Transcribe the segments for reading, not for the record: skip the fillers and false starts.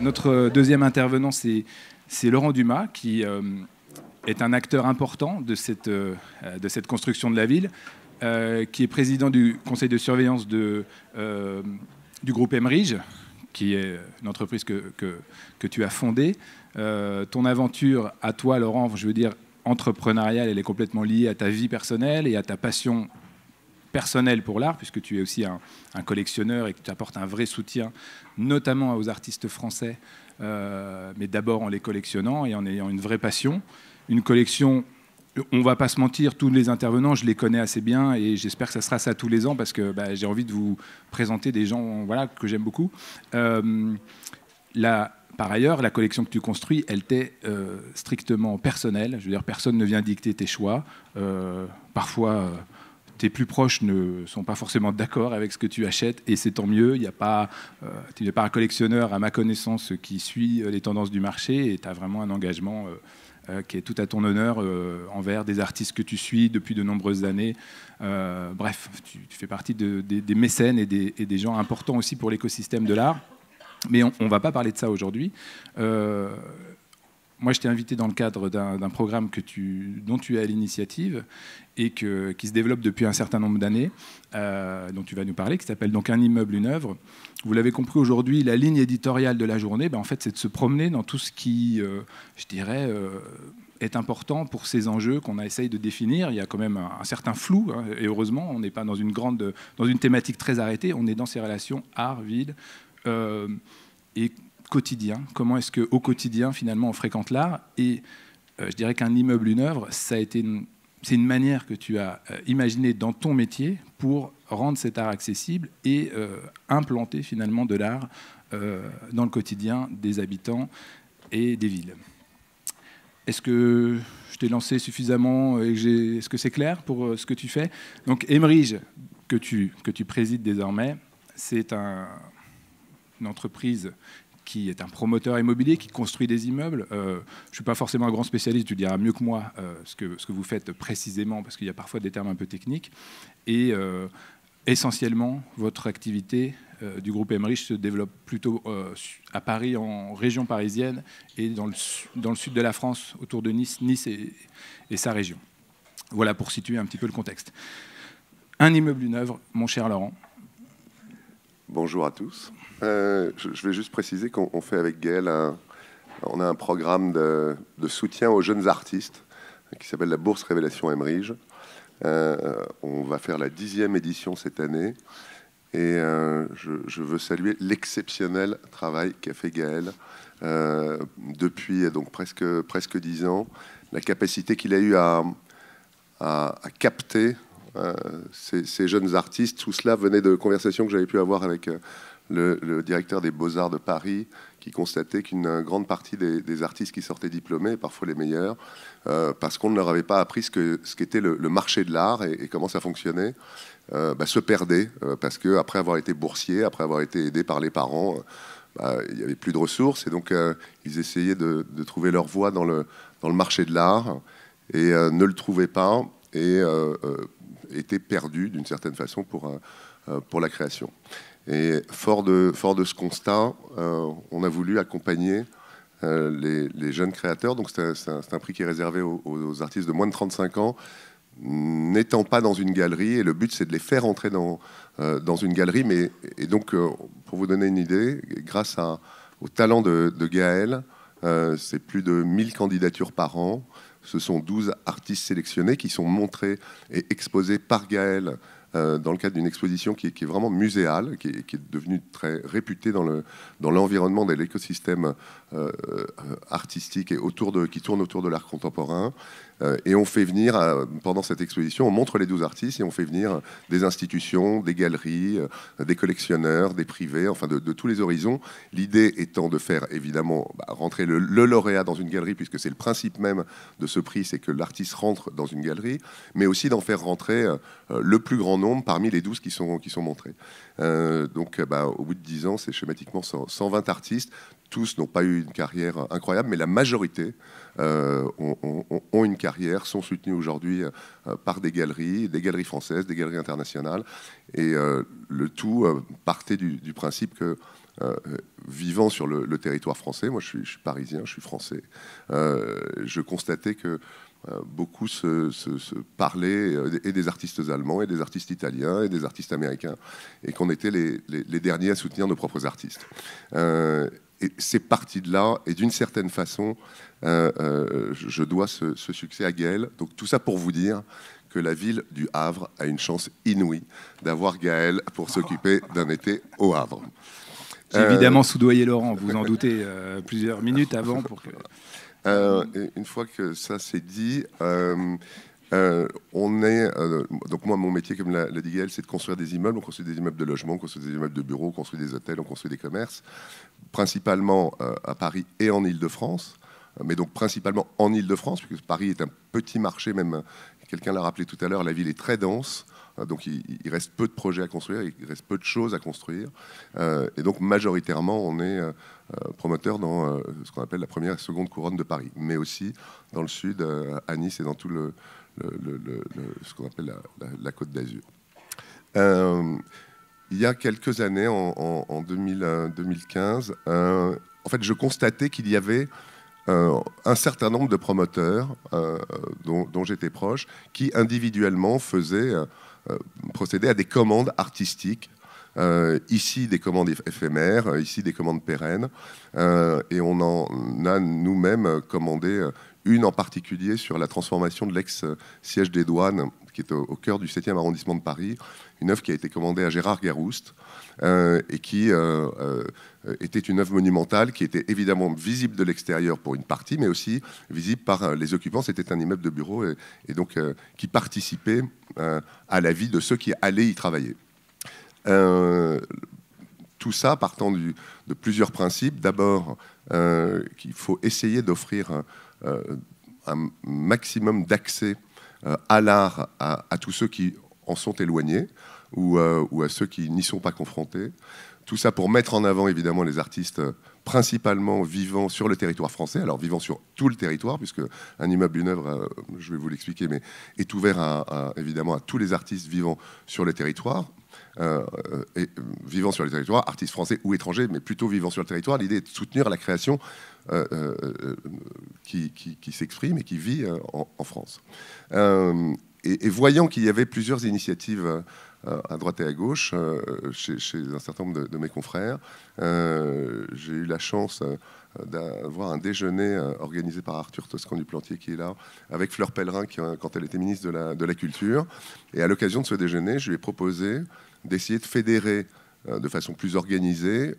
Notre deuxième intervenant, c'est Laurent Dumas, qui est un acteur important de cette construction de la ville, qui est président du conseil de surveillance du groupe Emerige, qui est une entreprise que tu as fondée. Ton aventure à toi, Laurent, je veux dire entrepreneuriale, elle est complètement liée à ta vie personnelle et à ta passion personnelle pour l'art, puisque tu es aussi un collectionneur et que tu apportes un vrai soutien, notamment aux artistes français, mais d'abord en les collectionnant et en ayant une vraie passion. Une collection, on ne va pas se mentir, tous les intervenants, je les connais assez bien et j'espère que ça sera ça tous les ans parce que j'ai envie de vous présenter des gens que j'aime beaucoup. Par ailleurs, la collection que tu construis, elle t'est strictement personnelle. Je veux dire, personne ne vient dicter tes choix. Parfois, tes plus proches ne sont pas forcément d'accord avec ce que tu achètes, et c'est tant mieux. Tu n'es pas un collectionneur, à ma connaissance, qui suit les tendances du marché, et tu as vraiment un engagement qui est tout à ton honneur envers des artistes que tu suis depuis de nombreuses années. Bref, tu fais partie des mécènes et des gens importants aussi pour l'écosystème de l'art. Mais on ne va pas parler de ça aujourd'hui. Moi, je t'ai invité dans le cadre d'un programme dont tu es à l'initiative et qui se développe depuis un certain nombre d'années, dont tu vas nous parler, qui s'appelle donc Un immeuble, une œuvre. Vous l'avez compris aujourd'hui, la ligne éditoriale de la journée, en fait, c'est de se promener dans tout ce qui, je dirais, est important pour ces enjeux qu'on essaye de définir. Il y a quand même un certain flou, hein, et heureusement, on n'est pas dans une thématique très arrêtée, on est dans ces relations art-ville et quotidien. Comment est-ce qu'au quotidien, finalement, on fréquente l'art? Et je dirais qu'un immeuble, une œuvre, c'est une manière que tu as imaginée dans ton métier pour rendre cet art accessible et implanter finalement de l'art dans le quotidien des habitants et des villes. Est-ce que je t'ai lancé suffisamment et est-ce que c'est clair pour ce que tu fais? Donc Emerige, que tu présides désormais, c'est une entreprise qui est un promoteur immobilier, qui construit des immeubles. Je ne suis pas forcément un grand spécialiste, tu diras mieux que moi ce que vous faites précisément, parce qu'il y a parfois des termes un peu techniques. Et essentiellement, votre activité du groupe Emerige se développe plutôt à Paris, en région parisienne, et dans le sud de la France, autour de Nice et sa région. Voilà pour situer un petit peu le contexte. Un immeuble, une œuvre, mon cher Laurent. Bonjour à tous. Je vais juste préciser qu'on fait avec Gaël on a un programme de soutien aux jeunes artistes qui s'appelle la Bourse Révélation Emerige. On va faire la 10e édition cette année et je veux saluer l'exceptionnel travail qu'a fait Gaël depuis donc presque 10 ans, la capacité qu'il a eu à capter ces jeunes artistes. Tout cela venait de conversations que j'avais pu avoir avec le directeur des Beaux-Arts de Paris, qui constatait qu'une grande partie des artistes qui sortaient diplômés, parfois les meilleurs, parce qu'on ne leur avait pas appris ce qu'était le marché de l'art et comment ça fonctionnait, se perdaient, parce qu'après avoir été boursiers, après avoir été aidés par les parents, il n'y avait plus de ressources, et donc ils essayaient de trouver leur voie dans le marché de l'art, et ne le trouvaient pas, et étaient perdus d'une certaine façon pour la création. Et fort de ce constat, on a voulu accompagner les jeunes créateurs. Donc c'est un prix qui est réservé aux artistes de moins de 35 ans, n'étant pas dans une galerie. Et le but, c'est de les faire entrer dans une galerie. Et donc, pour vous donner une idée, grâce au talent de Gaël, c'est plus de 1000 candidatures par an. Ce sont 12 artistes sélectionnés qui sont montrés et exposés par Gaël dans le cadre d'une exposition qui est vraiment muséale, qui est devenue très réputée dans l'environnement de l'écosystème artistique et qui tourne autour de l'art contemporain. Et on fait venir, pendant cette exposition, on montre les 12 artistes et on fait venir des institutions, des galeries, des collectionneurs, des privés, enfin de tous les horizons. L'idée étant de faire évidemment rentrer le lauréat dans une galerie, puisque c'est le principe même de ce prix, c'est que l'artiste rentre dans une galerie, mais aussi d'en faire rentrer le plus grand nombre parmi les 12 qui sont montrés. Donc au bout de 10 ans, c'est schématiquement 120 artistes. Tous n'ont pas eu une carrière incroyable, mais la majorité ont une carrière, sont soutenus aujourd'hui par des galeries françaises, des galeries internationales. Et le tout partait du principe que, vivant sur le territoire français, moi je suis parisien, je suis français, je constatais que beaucoup se parlaient, et des artistes allemands, et des artistes italiens, et des artistes américains, et qu'on était les derniers à soutenir nos propres artistes. Et c'est parti de là, et d'une certaine façon, je dois ce succès à Gaël. Donc tout ça pour vous dire que la ville du Havre a une chance inouïe d'avoir Gaël pour s'occuper d'un été au Havre. J'ai évidemment soudoyé Laurent, vous en doutez, plusieurs minutes avant pour que... Une fois que ça c'est dit, on est... donc moi, mon métier, comme l'a dit Gaël, c'est de construire des immeubles. On construit des immeubles de logement, on construit des immeubles de bureaux, on construit des hôtels, on construit des commerces, principalement à Paris et en Île-de-France. Mais donc principalement en Île-de-France, puisque Paris est un petit marché, même quelqu'un l'a rappelé tout à l'heure, la ville est très dense. Donc il reste peu de projets à construire, il reste peu de choses à construire. Et donc majoritairement, on est promoteur dans ce qu'on appelle la première et seconde couronne de Paris, mais aussi dans le sud, à Nice et dans tout ce qu'on appelle la Côte d'Azur. Il y a quelques années, en 2015, en fait, je constatais qu'il y avait un certain nombre de promoteurs dont j'étais proche, qui individuellement procédaient à des commandes artistiques. Ici, des commandes éphémères, ici, des commandes pérennes. Et on en a nous-mêmes commandé une en particulier sur la transformation de l'ex-siège des douanes, qui est au cœur du 7e arrondissement de Paris. Une œuvre qui a été commandée à Gérard Garouste et qui était une œuvre monumentale qui était évidemment visible de l'extérieur pour une partie, mais aussi visible par les occupants. C'était un immeuble de bureaux et donc qui participait à la vie de ceux qui allaient y travailler. Tout ça partant de plusieurs principes. D'abord, qu'il faut essayer d'offrir un maximum d'accès à l'art à tous ceux qui en sont éloignés ou à ceux qui n'y sont pas confrontés. Tout ça pour mettre en avant évidemment les artistes principalement vivant sur le territoire français, alors vivant sur tout le territoire, puisque un immeuble, une œuvre, je vais vous l'expliquer, mais est ouvert évidemment à tous les artistes vivant sur le territoire. Vivant sur le territoire, artistes français ou étrangers, mais plutôt vivant sur le territoire. L'idée est de soutenir la création qui s'exprime et qui vit en France. Et voyant qu'il y avait plusieurs initiatives à droite et à gauche, chez un certain nombre de mes confrères, j'ai eu la chance d'avoir un déjeuner organisé par Arthur Toscan du Plantier, qui est là, avec Fleur Pellerin, quand elle était ministre de la Culture. Et à l'occasion de ce déjeuner, je lui ai proposé d'essayer de fédérer de façon plus organisée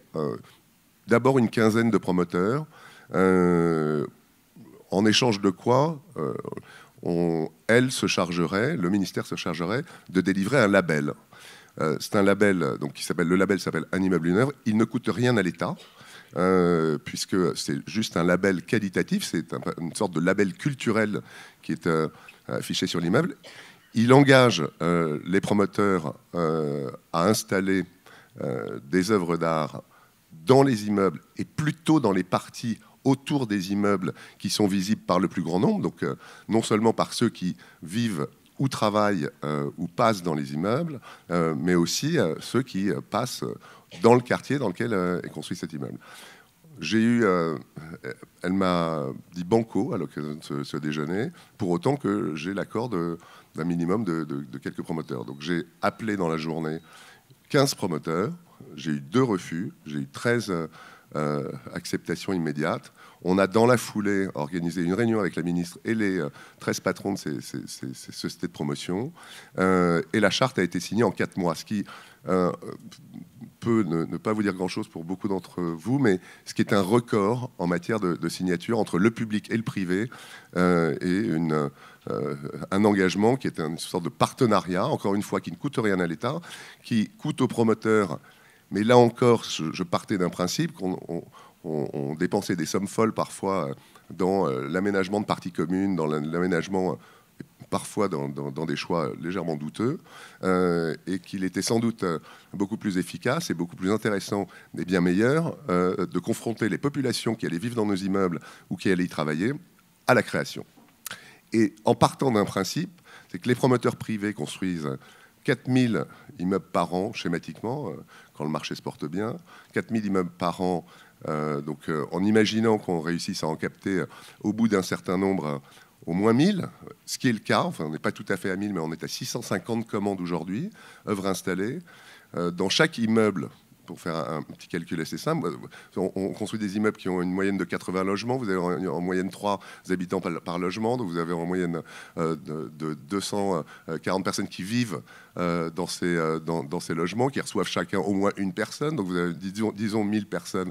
d'abord une quinzaine de promoteurs, en échange de quoi elle se chargerait, le ministère se chargerait de délivrer un label. C'est un label donc, le label s'appelle Un immeuble, une œuvre. Il ne coûte rien à l'État, puisque c'est juste un label qualitatif, c'est une sorte de label culturel qui est affiché sur l'immeuble. Il engage les promoteurs à installer des œuvres d'art dans les immeubles et plutôt dans les parties autour des immeubles qui sont visibles par le plus grand nombre, donc non seulement par ceux qui vivent ou travaillent ou passent dans les immeubles, mais aussi ceux qui passent dans le quartier dans lequel est construit cet immeuble. Elle m'a dit banco à l'occasion de ce déjeuner, pour autant que j'ai l'accord d'un minimum de quelques promoteurs. Donc j'ai appelé dans la journée 15 promoteurs, j'ai eu 2 refus, j'ai eu 13 acceptations immédiates. On a dans la foulée organisé une réunion avec la ministre et les 13 patrons de ces sociétés de promotion. Et la charte a été signée en 4 mois, ce qui peut ne pas vous dire grand-chose pour beaucoup d'entre vous, mais ce qui est un record en matière de signature entre le public et le privé, et un engagement qui est une sorte de partenariat, encore une fois, qui ne coûte rien à l'État, qui coûte aux promoteurs. Mais là encore, je partais d'un principe qu'on dépensait des sommes folles parfois dans l'aménagement de parties communes, dans l'aménagement parfois dans des choix légèrement douteux, et qu'il était sans doute beaucoup plus efficace et beaucoup plus intéressant et bien meilleur de confronter les populations qui allaient vivre dans nos immeubles ou qui allaient y travailler à la création. Et en partant d'un principe, c'est que les promoteurs privés construisent 4000 immeubles par an, schématiquement, quand le marché se porte bien, 4000 immeubles par an, en imaginant qu'on réussisse à en capter au bout d'un certain nombre au moins 1000, ce qui est le cas, enfin on n'est pas tout à fait à 1000, mais on est à 650 commandes aujourd'hui, œuvres installées. Dans chaque immeuble, pour faire un petit calcul assez simple, on construit des immeubles qui ont une moyenne de 80 logements, vous avez en moyenne 3 habitants par logement, donc vous avez en moyenne de 240 personnes qui vivent dans ces logements, qui reçoivent chacun au moins une personne, donc vous avez disons 1000 personnes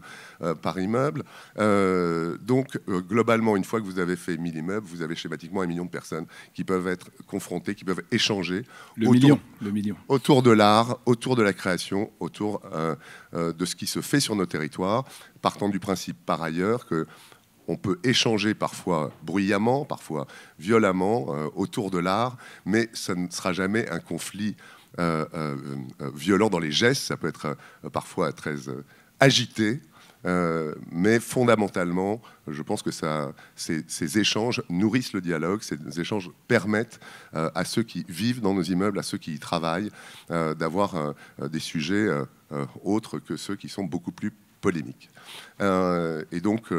par immeuble. Globalement, une fois que vous avez fait 1000 immeubles, vous avez schématiquement 1 million de personnes qui peuvent être confrontées, qui peuvent échanger autour de l'art, autour de la création, autour de ce qui se fait sur nos territoires, partant du principe par ailleurs que on peut échanger parfois bruyamment, parfois violemment autour de l'art, mais ça ne sera jamais un conflit violent dans les gestes. Ça peut être parfois très agité, mais fondamentalement, je pense que ces échanges nourrissent le dialogue, ces échanges permettent à ceux qui vivent dans nos immeubles, à ceux qui y travaillent, d'avoir des sujets autres que ceux qui sont beaucoup plus polémiques. Et donc,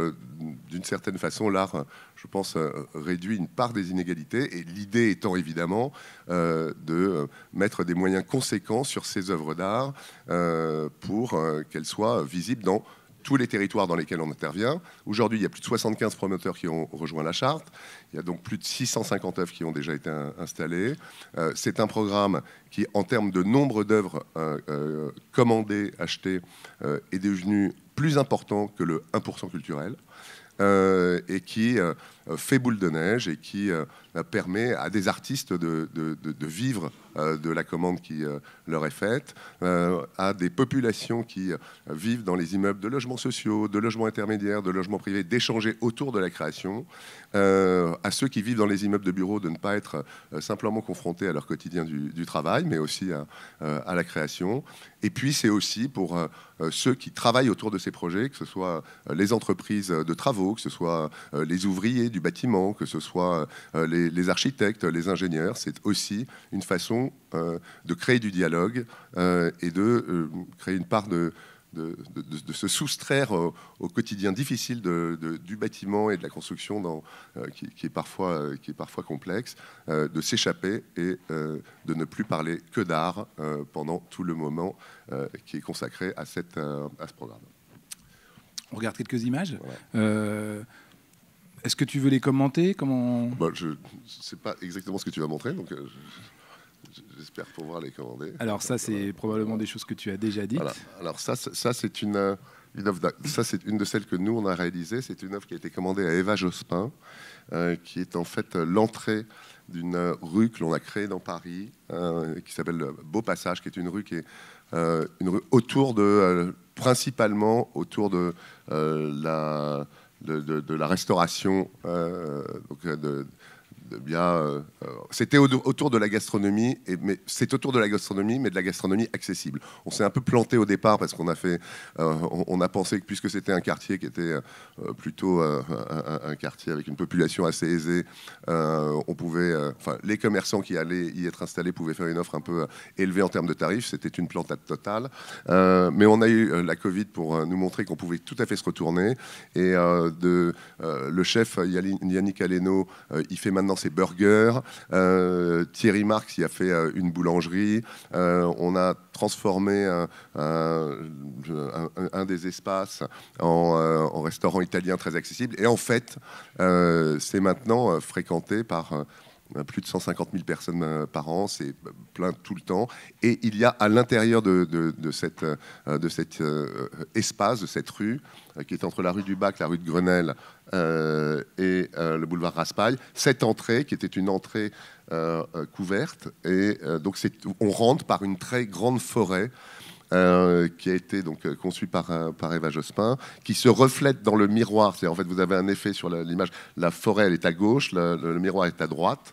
d'une certaine façon, l'art, je pense, réduit une part des inégalités, et l'idée étant évidemment de mettre des moyens conséquents sur ces œuvres d'art pour qu'elles soient visibles dans tous les territoires dans lesquels on intervient. Aujourd'hui, il y a plus de 75 promoteurs qui ont rejoint la charte. Il y a donc plus de 650 œuvres qui ont déjà été installées. C'est un programme qui, en termes de nombre d'œuvres commandées, achetées, est devenu plus important que le 1% culturel. Et qui fait boule de neige et qui permet à des artistes de vivre de la commande qui leur est faite, à des populations qui vivent dans les immeubles de logements sociaux, de logements intermédiaires, de logements privés, d'échanger autour de la création, à ceux qui vivent dans les immeubles de bureaux de ne pas être simplement confrontés à leur quotidien du travail, mais aussi à la création. Et puis c'est aussi pour ceux qui travaillent autour de ces projets, que ce soit les entreprises de travaux, que ce soit les ouvriers du bâtiment, que ce soit les architectes, les ingénieurs. C'est aussi une façon de créer du dialogue et de créer une part de se soustraire au quotidien difficile du bâtiment et de la construction qui est parfois complexe, de s'échapper et de ne plus parler que d'art pendant tout le moment qui est consacré à ce programme. On regarde quelques images. Voilà. Est-ce que tu veux les commenter? Je ne sais pas exactement ce que tu vas montrer, donc j'espère pouvoir les commander. Alors ça, c'est probablement des choses que tu as déjà dites. Voilà. Alors ça c'est une œuvre. Ça, c'est une de celles que nous on a réalisées. C'est une œuvre qui a été commandée à Eva Jospin, qui est en fait l'entrée d'une rue que l'on a créée dans Paris, qui s'appelle Beau Passage, qui est une rue qui est une rue autour principalement autour de la restauration, c'était autour de la gastronomie, mais c'est autour de la gastronomie, mais de la gastronomie accessible. On s'est un peu planté au départ parce qu'on a pensé que puisque c'était un quartier qui était plutôt un quartier avec une population assez aisée, les commerçants qui allaient y être installés pouvaient faire une offre un peu élevée en termes de tarifs. C'était une plantade totale. Mais on a eu la Covid pour nous montrer qu'on pouvait tout à fait se retourner. Et le chef Yannick Aleno, il fait maintenant ses burgers. Thierry Marx y a fait une boulangerie. On a transformé un des espaces en restaurant italien très accessible. Et en fait, c'est maintenant fréquenté par plus de 150 000 personnes par an, c'est plein tout le temps. Et il y a à l'intérieur de cet espace, de cette rue, qui est entre la rue du Bac, la rue de Grenelle et le boulevard Raspail, cette entrée qui était une entrée couverte. Et donc on rentre par une très grande forêt qui a été donc conçue par Eva Jospin, qui se reflète dans le miroir. En fait, vous avez un effet sur l'image. La forêt, elle est à gauche, le miroir est à droite.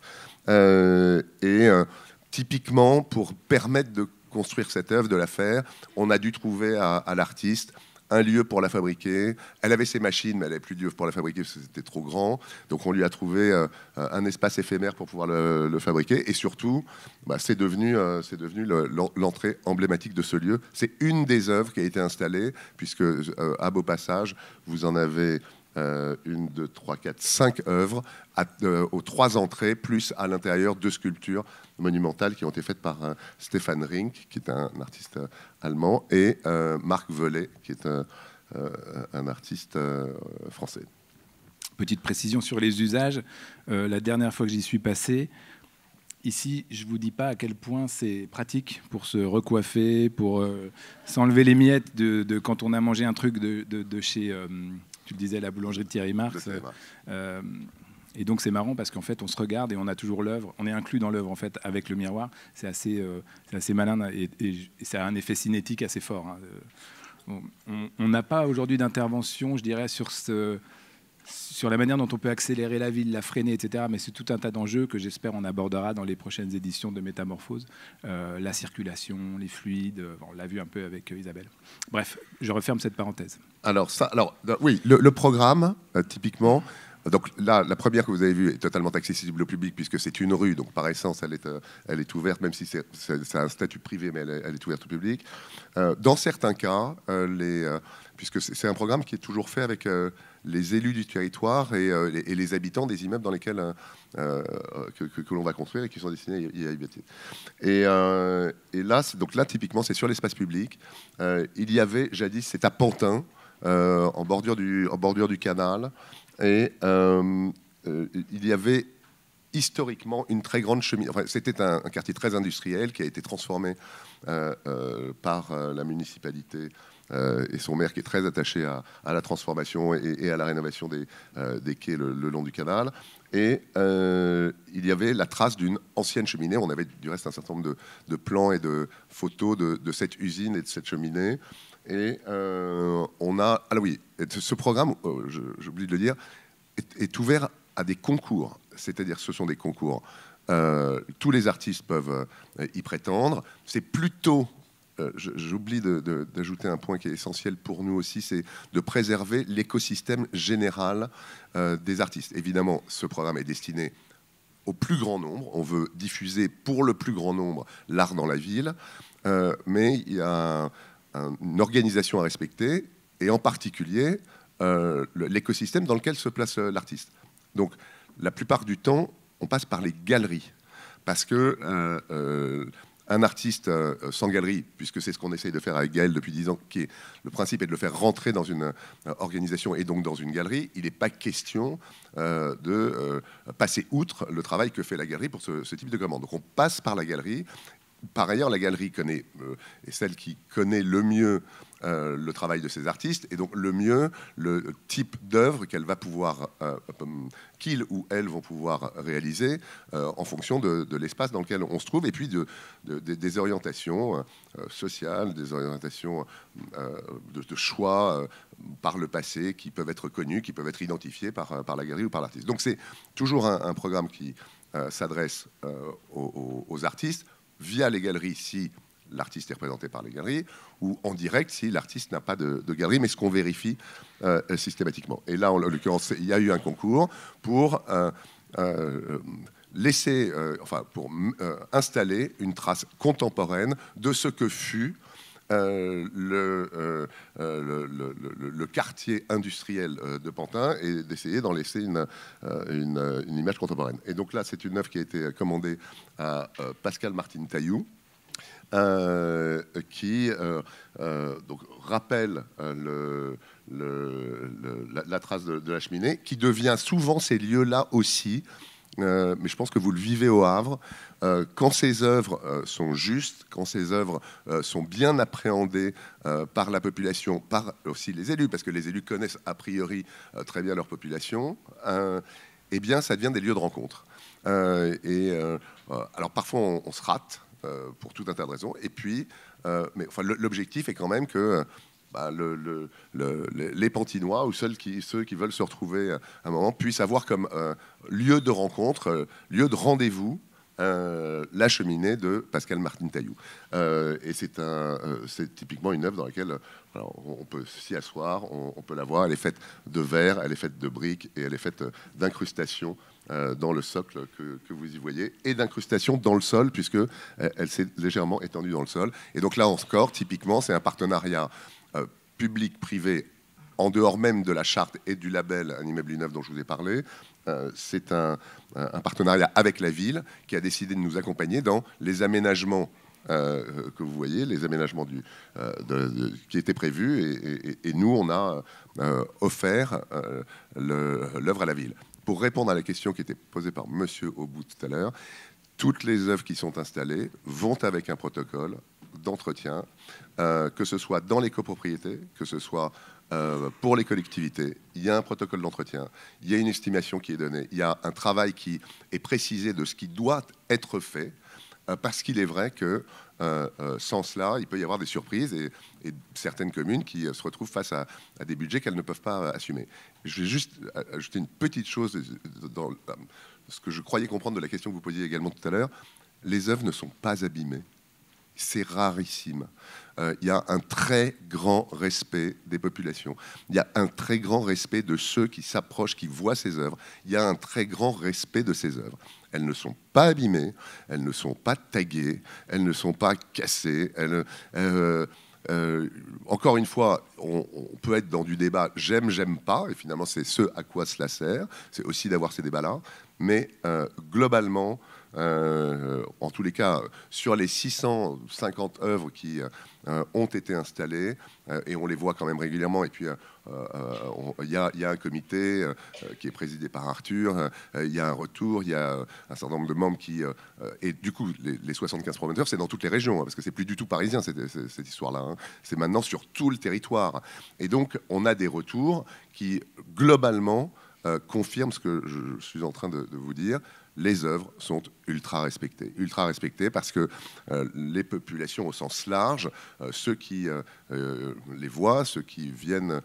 Typiquement, pour permettre de construire cette œuvre, de la faire, on a dû trouver à l'artiste un lieu pour la fabriquer. Elle avait ses machines, mais elle n'avait plus de lieu pour la fabriquer parce que c'était trop grand. Donc on lui a trouvé un espace éphémère pour pouvoir le fabriquer. Et surtout, c'est devenu l'entrée emblématique de ce lieu. C'est une des œuvres qui a été installée, puisque à Beau Passage, vous en avez 1, 2, 3, 4, 5 œuvres aux 3 entrées, plus à l'intérieur 2 sculptures monumentales qui ont été faites par Stefan Rink, qui est un artiste allemand, et Marc Velay, qui est un artiste français. Petite précision sur les usages. La dernière fois que j'y suis passé, ici, je ne vous dis pas à quel point c'est pratique pour se recoiffer, pour s'enlever les miettes de quand on a mangé un truc de chez, tu le disais, la boulangerie de Thierry Marx. Et donc c'est marrant parce qu'en fait on se regarde et on a toujours l'œuvre, on est inclus dans l'œuvre en fait avec le miroir. C'est assez malin et ça a un effet cinétique assez fort. Hein. On n'a pas aujourd'hui d'intervention, je dirais, sur la manière dont on peut accélérer la ville, la freiner, etc. Mais c'est tout un tas d'enjeux que j'espère on abordera dans les prochaines éditions de Métamorphose. La circulation, les fluides, on l'a vu un peu avec Isabelle. Bref, je referme cette parenthèse. Alors oui, le programme, typiquement, donc là, la première que vous avez vue est totalement accessible au public puisque c'est une rue, donc par essence, elle est ouverte, même si c'est un statut privé, mais elle est ouverte au public. Dans certains cas, puisque c'est un programme qui est toujours fait avec les élus du territoire et les habitants des immeubles dans lesquels que l'on va construire et qui sont destinés à y habiter. Et là, typiquement, c'est sur l'espace public. Il y avait jadis, c'est à Pantin, en bordure du canal, et il y avait historiquement une très grande cheminée. Enfin, c'était un quartier très industriel qui a été transformé par la municipalité et son maire qui est très attaché à la transformation et à la rénovation des quais le long du canal. Et il y avait la trace d'une ancienne cheminée. On avait du reste un certain nombre de plans et de photos de cette usine et de cette cheminée. Et on a... Alors oui, ce programme, j'oublie de le dire, est ouvert à des concours. C'est-à-dire ce sont des concours. Tous les artistes peuvent y prétendre. C'est plutôt... J'oublie d'ajouter un point qui est essentiel pour nous aussi, c'est de préserver l'écosystème général des artistes. Évidemment, ce programme est destiné au plus grand nombre. On veut diffuser pour le plus grand nombre l'art dans la ville, mais il y a une organisation à respecter, et en particulier l'écosystème dans lequel se place l'artiste. Donc, la plupart du temps, on passe par les galeries, parce que un artiste sans galerie, puisque c'est ce qu'on essaye de faire avec Gaël depuis 10 ans, le principe est de le faire rentrer dans une organisation et donc dans une galerie, il n'est pas question de passer outre le travail que fait la galerie pour ce type de commande. Donc on passe par la galerie. Par ailleurs, la galerie est celle qui connaît le mieux le travail de ces artistes, et donc le mieux le type d'œuvre qu'ils ou elles vont pouvoir réaliser en fonction de l'espace dans lequel on se trouve, et puis des orientations sociales, des orientations de choix par le passé qui peuvent être connus, qui peuvent être identifiés par la galerie ou par l'artiste. Donc c'est toujours un programme qui s'adresse aux artistes, via les galeries si l'artiste est représenté par les galeries, ou en direct si l'artiste n'a pas de galerie, mais ce qu'on vérifie systématiquement. Et là, en l'occurrence, il y a eu un concours pour installer une trace contemporaine de ce que fut le quartier industriel de Pantin, et d'essayer d'en laisser une image contemporaine. Et donc là, c'est une œuvre qui a été commandée à Pascal Martine Tailloux, qui donc rappelle la trace de la cheminée, qui devient souvent ces lieux-là aussi. Mais je pense que vous le vivez au Havre, quand ces œuvres sont justes, quand ces œuvres sont bien appréhendées par la population, par aussi les élus, parce que les élus connaissent a priori très bien leur population, eh bien ça devient des lieux de rencontre. Alors parfois on se rate pour tout un tas de raisons, et puis mais enfin, l'objectif est quand même que les Pantinois ou ceux qui veulent se retrouver à un moment puissent avoir comme lieu de rencontre, lieu de rendez-vous, La cheminée de Pascal Martin-Taillou. Et c'est typiquement une œuvre dans laquelle on peut s'y asseoir, on peut la voir. Elle est faite de verre, elle est faite de briques et elle est faite d'incrustations dans le socle que vous y voyez, et d'incrustations dans le sol, puisque elle s'est légèrement étendue dans le sol. Et donc là encore, typiquement, c'est un partenariat public-privé en dehors même de la charte et du label Un immeuble neuf dont je vous ai parlé. C'est un partenariat avec la ville qui a décidé de nous accompagner dans les aménagements que vous voyez, les aménagements qui étaient prévus, et nous, on a offert l'œuvre à la ville. Pour répondre à la question qui était posée par Monsieur Aubout tout à l'heure, toutes les œuvres qui sont installées vont avec un protocole d'entretien, que ce soit dans les copropriétés, que ce soit pour les collectivités. Il y a un protocole d'entretien, il y a une estimation qui est donnée, il y a un travail qui est précisé de ce qui doit être fait, parce qu'il est vrai que sans cela, il peut y avoir des surprises et certaines communes qui se retrouvent face à des budgets qu'elles ne peuvent pas assumer. Je vais juste ajouter une petite chose dans ce que je croyais comprendre de la question que vous posiez également tout à l'heure. Les œuvres ne sont pas abîmées. C'est rarissime. Il y a un très grand respect des populations. Il y a un très grand respect de ceux qui s'approchent, qui voient ces œuvres. Il y a un très grand respect de ces œuvres. Elles ne sont pas abîmées, elles ne sont pas taguées, elles ne sont pas cassées. Encore une fois, on peut être dans du débat j'aime, j'aime pas, et finalement c'est ce à quoi cela sert. C'est aussi d'avoir ces débats-là. Mais globalement, en tous les cas, sur les 650 œuvres qui ont été installées, et on les voit quand même régulièrement, et puis il y a un comité qui est présidé par Arthur, il y a un retour, il y a un certain nombre de membres qui... et du coup, les 75 promoteurs, c'est dans toutes les régions, hein, parce que c'est plus du tout parisien, cette histoire-là. Hein. C'est maintenant sur tout le territoire. Et donc, on a des retours qui, globalement, confirment ce que je suis en train de vous dire. Les œuvres sont ultra respectées parce que les populations au sens large, ceux qui les voient, ceux qui viennent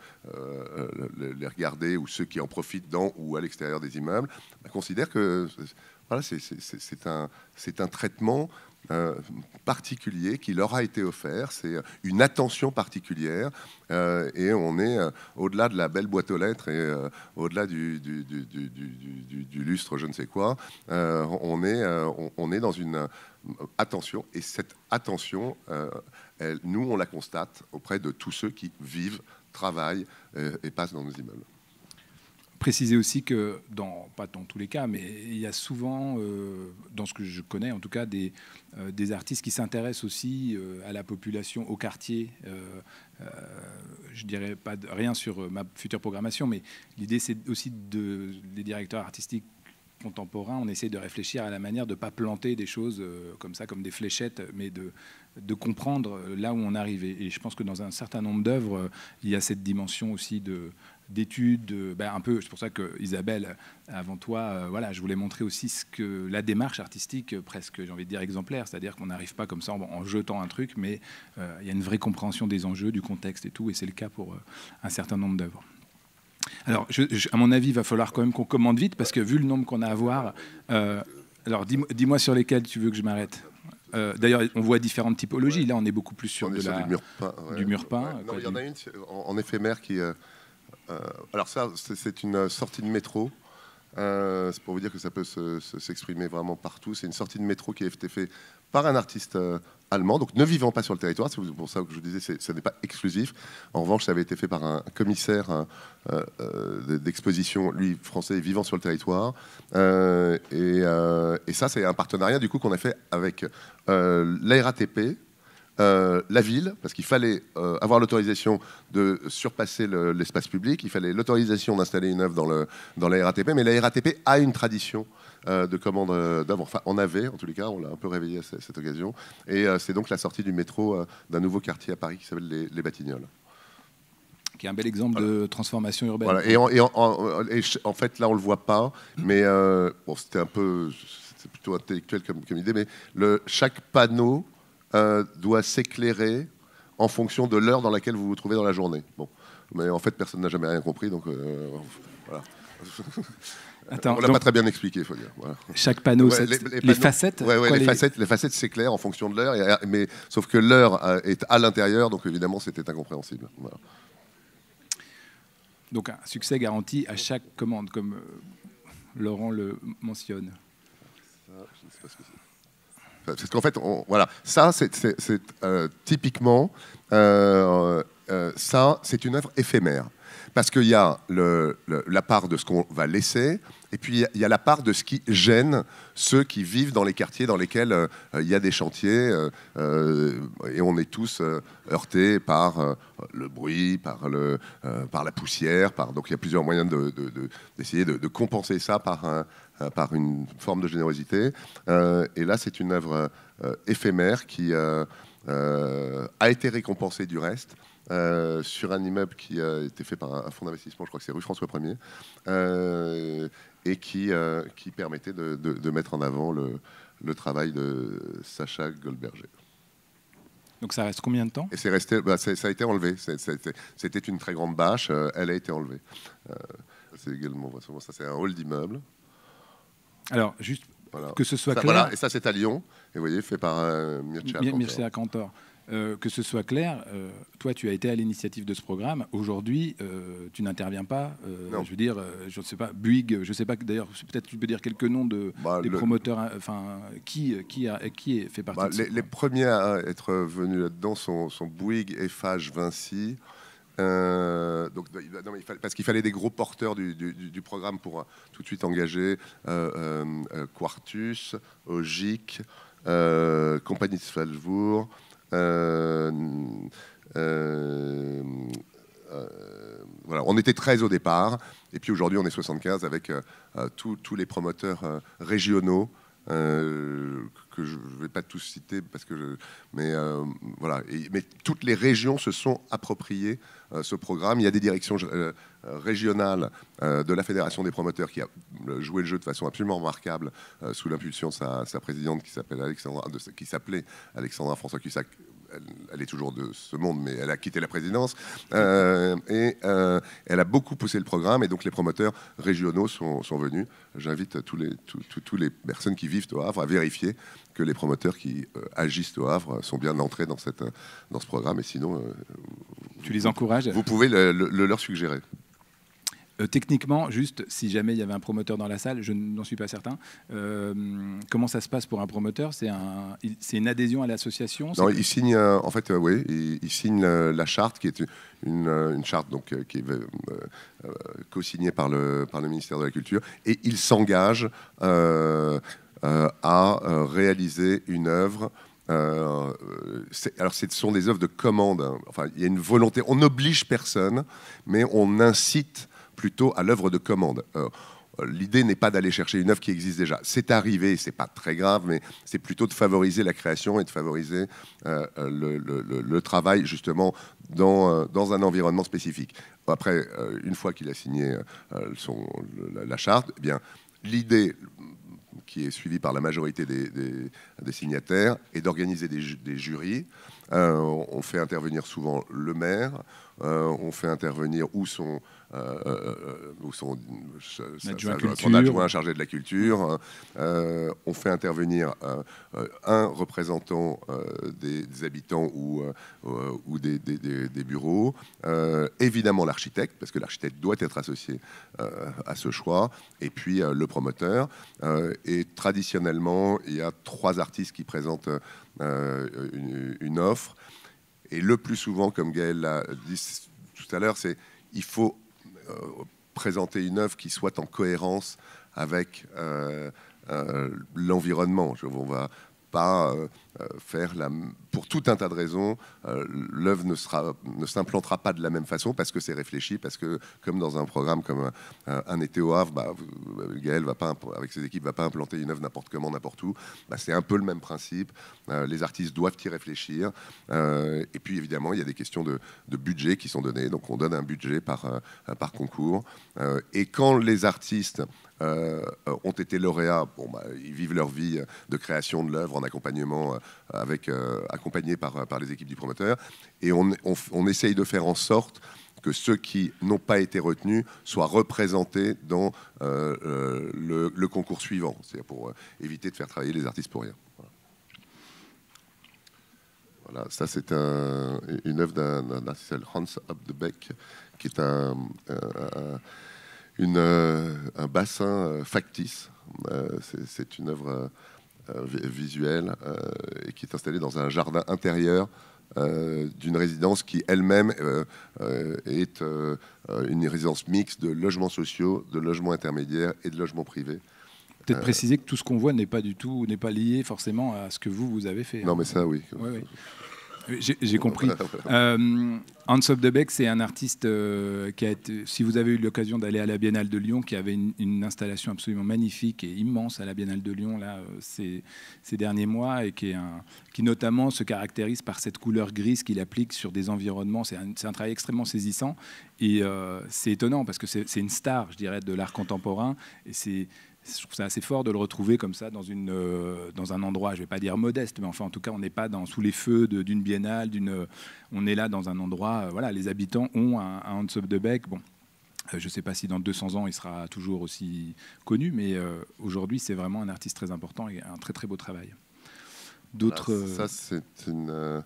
les regarder ou ceux qui en profitent dans ou à l'extérieur des immeubles, considèrent que voilà, c'est un traitement particulier qui leur a été offert, c'est une attention particulière, et on est au-delà de la belle boîte aux lettres et au-delà du lustre je ne sais quoi, on est dans une attention, et cette attention, nous on la constate auprès de tous ceux qui vivent, travaillent et passent dans nos immeubles. Préciser aussi que, pas dans tous les cas, mais il y a souvent, dans ce que je connais en tout cas, des artistes qui s'intéressent aussi à la population, au quartier. Je dirais pas rien sur ma future programmation, mais l'idée c'est aussi des directeurs artistiques contemporains, on essaie de réfléchir à la manière de ne pas planter des choses comme ça, comme des fléchettes, mais de comprendre là où on arrive. Et je pense que dans un certain nombre d'œuvres, il y a cette dimension aussi d'études, un peu, c'est pour ça que Isabelle, avant toi, voilà, je voulais montrer aussi la démarche artistique, presque, j'ai envie de dire, exemplaire, c'est-à-dire qu'on n'arrive pas comme ça en jetant un truc, mais il y a une vraie compréhension des enjeux, du contexte et tout, et c'est le cas pour un certain nombre d'œuvres. Alors, à mon avis, il va falloir quand même qu'on commande vite, parce que vu le nombre qu'on a à voir, alors dis-moi sur lesquels tu veux que je m'arrête. D'ailleurs, on voit différentes typologies. Là, on est beaucoup plus sur du mur peint. Non, il y en a une en éphémère qui... alors ça, c'est une sortie de métro. C'est pour vous dire que ça peut s'exprimer vraiment partout. C'est une sortie de métro qui a été faite par un artiste allemand, donc ne vivant pas sur le territoire. C'est pour ça que je vous disais, ce n'est pas exclusif. En revanche, ça avait été fait par un commissaire d'exposition, lui, français, vivant sur le territoire. Et ça, c'est un partenariat du coup qu'on a fait avec la RATP, la ville, parce qu'il fallait avoir l'autorisation de surpasser l'espace public, il fallait l'autorisation d'installer une œuvre dans la RATP, mais la RATP a une tradition de commande d'œuvres. Enfin, on avait, en tous les cas, on l'a un peu réveillé à cette occasion. Et c'est donc la sortie du métro d'un nouveau quartier à Paris qui s'appelle les Batignolles. Qui est un bel exemple de transformation urbaine. Voilà. Et en fait, là, on ne le voit pas, mais bon, c'était un peu... C'est plutôt intellectuel comme idée, mais chaque panneau doit s'éclairer en fonction de l'heure dans laquelle vous vous trouvez dans la journée. Bon. Mais en fait, personne n'a jamais rien compris, donc voilà. Attends, on l'a pas très bien expliqué, il faut dire. Voilà. Chaque panneau, Ouais, les facettes. Les facettes, c'est clair en fonction de l'heure, mais sauf que l'heure est à l'intérieur, donc évidemment, c'était incompréhensible. Voilà. Donc un succès garanti à chaque commande, comme Laurent le mentionne. Ça, je ne sais pas ce que c'est. Parce qu'en fait, voilà, ça, c'est typiquement, ça, c'est une œuvre éphémère. Parce qu'il y a la part de ce qu'on va laisser, et puis il y a la part de ce qui gêne ceux qui vivent dans les quartiers dans lesquels il y a des chantiers, et on est tous heurtés par le bruit, par la poussière. Donc il y a plusieurs moyens d'essayer de compenser ça par une forme de générosité. Et là, c'est une œuvre éphémère qui a été récompensée du reste. Sur un immeuble qui a été fait par un fonds d'investissement, je crois que c'est rue François 1er, et qui permettait de mettre en avant le travail de Sacha Goldberger. Donc ça reste combien de temps? Et c'est resté, ça a été enlevé. C'était une très grande bâche, elle a été enlevée. C'est également, ça c'est un hall d'immeuble. Alors, juste voilà. Que ce soit clair... Voilà, et ça c'est à Lyon, et vous voyez, fait par Mircea Cantor. Que ce soit clair, toi tu as été à l'initiative de ce programme. Aujourd'hui, tu n'interviens pas. Je veux dire, je ne sais pas, Bouygues, je ne sais pas d'ailleurs, peut-être tu peux dire quelques noms des promoteurs, enfin, qui fait partie de les premiers à être venus là-dedans sont Bouygues, Eiffage, Vinci. Parce qu'il fallait des gros porteurs du programme pour tout de suite engager Quartus, Ogic, Compagnie de Strasbourg. Voilà, on était 13 au départ, et puis aujourd'hui on est 75 avec tous les promoteurs régionaux. Que je ne vais pas tous citer parce que voilà. Mais toutes les régions se sont appropriées ce programme. Il y a des directions régionales de la Fédération des promoteurs qui a joué le jeu de façon absolument remarquable sous l'impulsion de sa présidente qui s'appelait Alexandra François Cussac. Elle est toujours de ce monde, mais elle a quitté la présidence. Et elle a beaucoup poussé le programme, et donc les promoteurs régionaux sont venus. J'invite tous les personnes qui vivent au Havre à vérifier que les promoteurs qui agissent au Havre sont bien entrés dans ce programme, et sinon... tu les encourages? Vous pouvez le leur suggérer. Techniquement, juste, si jamais il y avait un promoteur dans la salle, je n'en suis pas certain, comment ça se passe pour un promoteur? C'est une adhésion à l'association? Non, il signe, en fait, oui, il signe la charte, qui est une charte donc, qui est co-signée par le ministère de la Culture, et il s'engage à réaliser une œuvre. Alors, ce sont des œuvres de commande, hein. Enfin, il y a une volonté, on n'oblige personne, mais on incite plutôt à l'œuvre de commande. L'idée n'est pas d'aller chercher une œuvre qui existe déjà. C'est arrivé, c'est pas très grave, mais c'est plutôt de favoriser la création et de favoriser le travail justement dans un environnement spécifique. Après, une fois qu'il a signé la charte, eh bien, l'idée qui est suivie par la majorité des signataires est d'organiser des jurys. On fait intervenir souvent le maire, on fait intervenir son adjoint chargé de la culture, on fait intervenir un représentant des habitants ou des bureaux, évidemment l'architecte, parce que l'architecte doit être associé à ce choix, et puis le promoteur. Et traditionnellement, il y a 3 artistes qui présentent une offre. Et le plus souvent, comme Gaël l'a dit tout à l'heure, il faut présenter une œuvre qui soit en cohérence avec l'environnement. On va pas faire pour tout un tas de raisons, l'œuvre ne s'implantera pas de la même façon parce que c'est réfléchi, parce que comme dans un programme comme un été au Havre, Gaël avec ses équipes va pas implanter une œuvre n'importe comment, n'importe où. C'est un peu le même principe. Les artistes doivent y réfléchir. Et puis évidemment, il y a des questions de budget qui sont données. Donc on donne un budget par concours. Et quand les artistes ont été lauréats. Bon, bah, ils vivent leur vie de création de l'œuvre en accompagnement, accompagnés par les équipes du promoteur. Et on essaye de faire en sorte que ceux qui n'ont pas été retenus soient représentés dans le concours suivant, c'est-à-dire pour éviter de faire travailler les artistes pour rien. Voilà, ça c'est une œuvre d'un artiste Hans Abdebeck, qui est un bassin factice. C'est une œuvre visuelle et qui est installée dans un jardin intérieur d'une résidence qui elle-même est une résidence mixte de logements sociaux, de logements intermédiaires et de logements privés. Peut-être préciser que tout ce qu'on voit n'est pas lié forcément à ce que vous avez fait. Non, mais ça, oui. Ouais. J'ai compris. Hans Abdebeck, c'est un artiste qui a été, si vous avez eu l'occasion d'aller à la Biennale de Lyon, qui avait une installation absolument magnifique et immense à la Biennale de Lyon là, ces derniers mois, et qui notamment se caractérise par cette couleur grise qu'il applique sur des environnements. C'est un travail extrêmement saisissant, et c'est étonnant parce que c'est une star, je dirais, de l'art contemporain, et je trouve ça assez fort de le retrouver comme ça dans un endroit, je ne vais pas dire modeste, mais enfin en tout cas on n'est pas sous les feux d'une biennale, on est là dans un endroit, voilà, les habitants ont un Hans Abdebeck. Bon, je ne sais pas si dans 200 ans il sera toujours aussi connu, mais aujourd'hui c'est vraiment un artiste très important et un très très beau travail. D'autres. Ça c'est une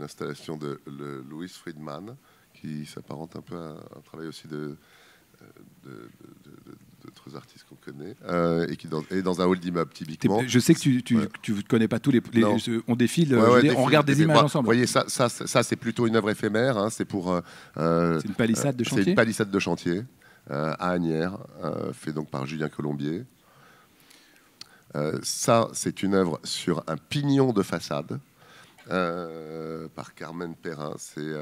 installation de Louis Friedman qui s'apparente un peu à un travail aussi d'autres artistes qu'on connaît, et qui est dans un hall d'immeuble typiquement. Je sais que tu ne connais pas tous les on défile, on regarde des images ensemble. Vous voyez, ça c'est plutôt une œuvre éphémère, hein, c'est une palissade de chantier. C'est une palissade de chantier à Asnières, fait donc par Julien Colombier. Ça, c'est une œuvre sur un pignon de façade par Carmen Perrin. C'est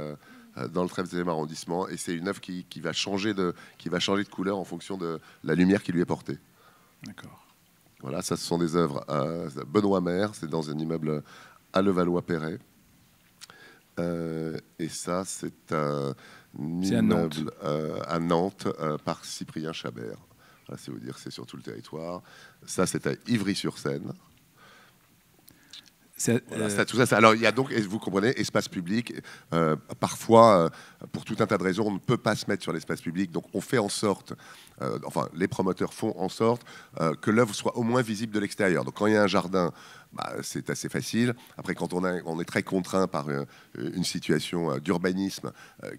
dans le 13e arrondissement, et c'est une œuvre qui va changer de couleur en fonction de la lumière qui lui est portée. D'accord. Voilà, ça, ce sont des œuvres Benoît Maire, c'est dans un immeuble à Levallois-Perret. Et ça, c'est un immeuble à Nantes par Cyprien Chabert. Voilà, c'est vous dire, c'est sur tout le territoire. Ça, c'est à Ivry-sur-Seine. Voilà, tout ça. Alors, il y a donc, vous comprenez, espace public. Parfois, pour tout un tas de raisons, on ne peut pas se mettre sur l'espace public. Donc, on fait en sorte, les promoteurs font en sorte que l'œuvre soit au moins visible de l'extérieur. Donc, quand il y a un jardin, c'est assez facile. Après, quand on est très contraint par une situation d'urbanisme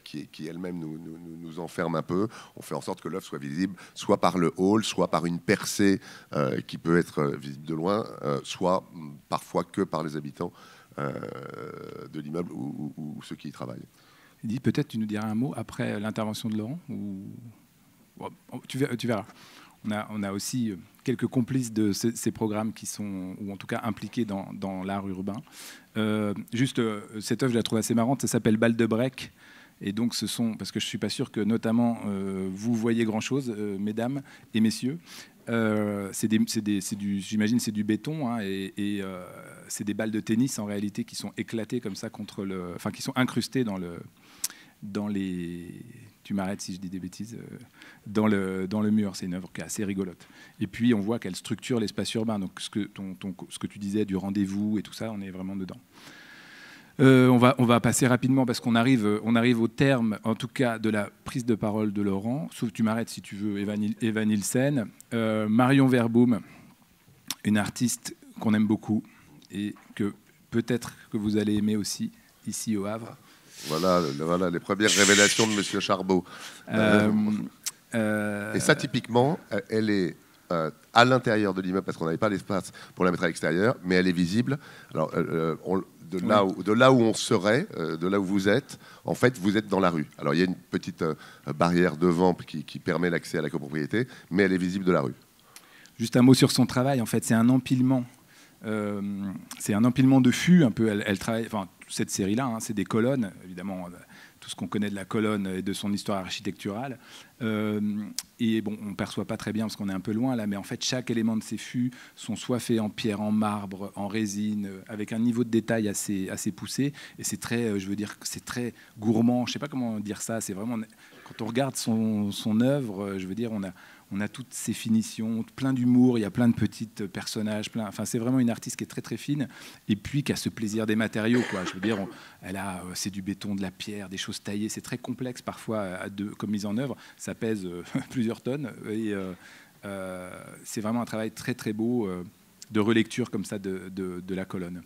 qui elle-même nous enferme un peu, on fait en sorte que l'œuvre soit visible, soit par le hall, soit par une percée qui peut être visible de loin, soit parfois que par les habitants de l'immeuble ou ceux qui y travaillent. Peut-être tu nous diras un mot après l'intervention de Laurent ou... Bon, tu verras. On a aussi quelques complices de ces programmes qui sont, ou en tout cas impliqués dans l'art urbain. Cette œuvre, je la trouve assez marrante, ça s'appelle Balle de Break. Et donc, parce que je ne suis pas sûr que notamment vous voyez grand-chose, mesdames et messieurs. J'imagine c'est du béton, hein, et c'est des balles de tennis en réalité qui sont éclatées comme ça qui sont incrustées dans les... Tu m'arrêtes si je dis des bêtises. Dans le mur, c'est une œuvre qui est assez rigolote. Et puis on voit qu'elle structure l'espace urbain. Donc ce que tu disais du rendez-vous et tout ça, on est vraiment dedans. On va passer rapidement parce qu'on arrive au terme, en tout cas, de la prise de parole de Laurent. Sauf tu m'arrêtes si tu veux, Eva Nielsen. Marion Verboom, une artiste qu'on aime beaucoup et que peut-être que vous allez aimer aussi ici au Havre. Voilà les premières révélations de Monsieur Charbot. Et ça, typiquement, elle est à l'intérieur de l'immeuble parce qu'on n'avait pas l'espace pour la mettre à l'extérieur, mais elle est visible. Alors, de là où on serait, de là où vous êtes, en fait, vous êtes dans la rue. Alors, il y a une petite barrière devant qui permet l'accès à la copropriété, mais elle est visible de la rue. Juste un mot sur son travail. En fait, c'est un empilement. C'est un empilement de fûts, un peu. Elle travaille. Enfin, cette série-là, hein, c'est des colonnes, évidemment. Tout ce qu'on connaît de la colonne et de son histoire architecturale. Et bon, on ne perçoit pas très bien parce qu'on est un peu loin là, mais en fait, chaque élément de ces fûts sont soit faits en pierre, en marbre, en résine, avec un niveau de détail assez poussé. Et c'est très, je veux dire, c'est très gourmand. Je ne sais pas comment dire ça. C'est vraiment, quand on regarde son œuvre, je veux dire, on on a toutes ces finitions, plein d'humour, il y a plein de petits personnages, enfin, c'est vraiment une artiste qui est très très fine, et puis qui a ce plaisir des matériaux, quoi. Je veux dire, c'est du béton, de la pierre, des choses taillées, c'est très complexe parfois comme mise en œuvre, ça pèse plusieurs tonnes, et c'est vraiment un travail très très beau de relecture comme ça de la colonne.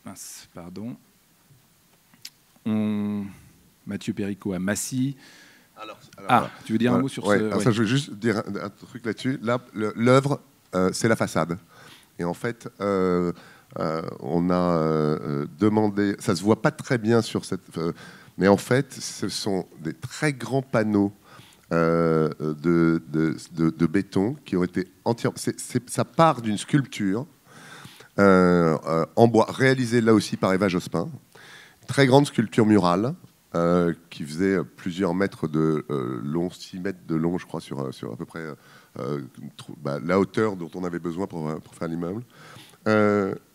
Mince, pardon. Mathieu Péricot à Massy. Tu veux dire un mot sur ce... Ça, je veux juste dire un truc là-dessus. Là, l'œuvre, c'est la façade. Et en fait, on a demandé... Ça ne se voit pas très bien sur cette... mais en fait, ce sont des très grands panneaux de béton qui ont été entièrement... Ça part d'une sculpture en bois, réalisée là aussi par Eva Jospin. Très grande sculpture murale qui faisait plusieurs mètres de long, 6 mètres de long, je crois, sur à peu près la hauteur dont on avait besoin pour faire l'immeuble.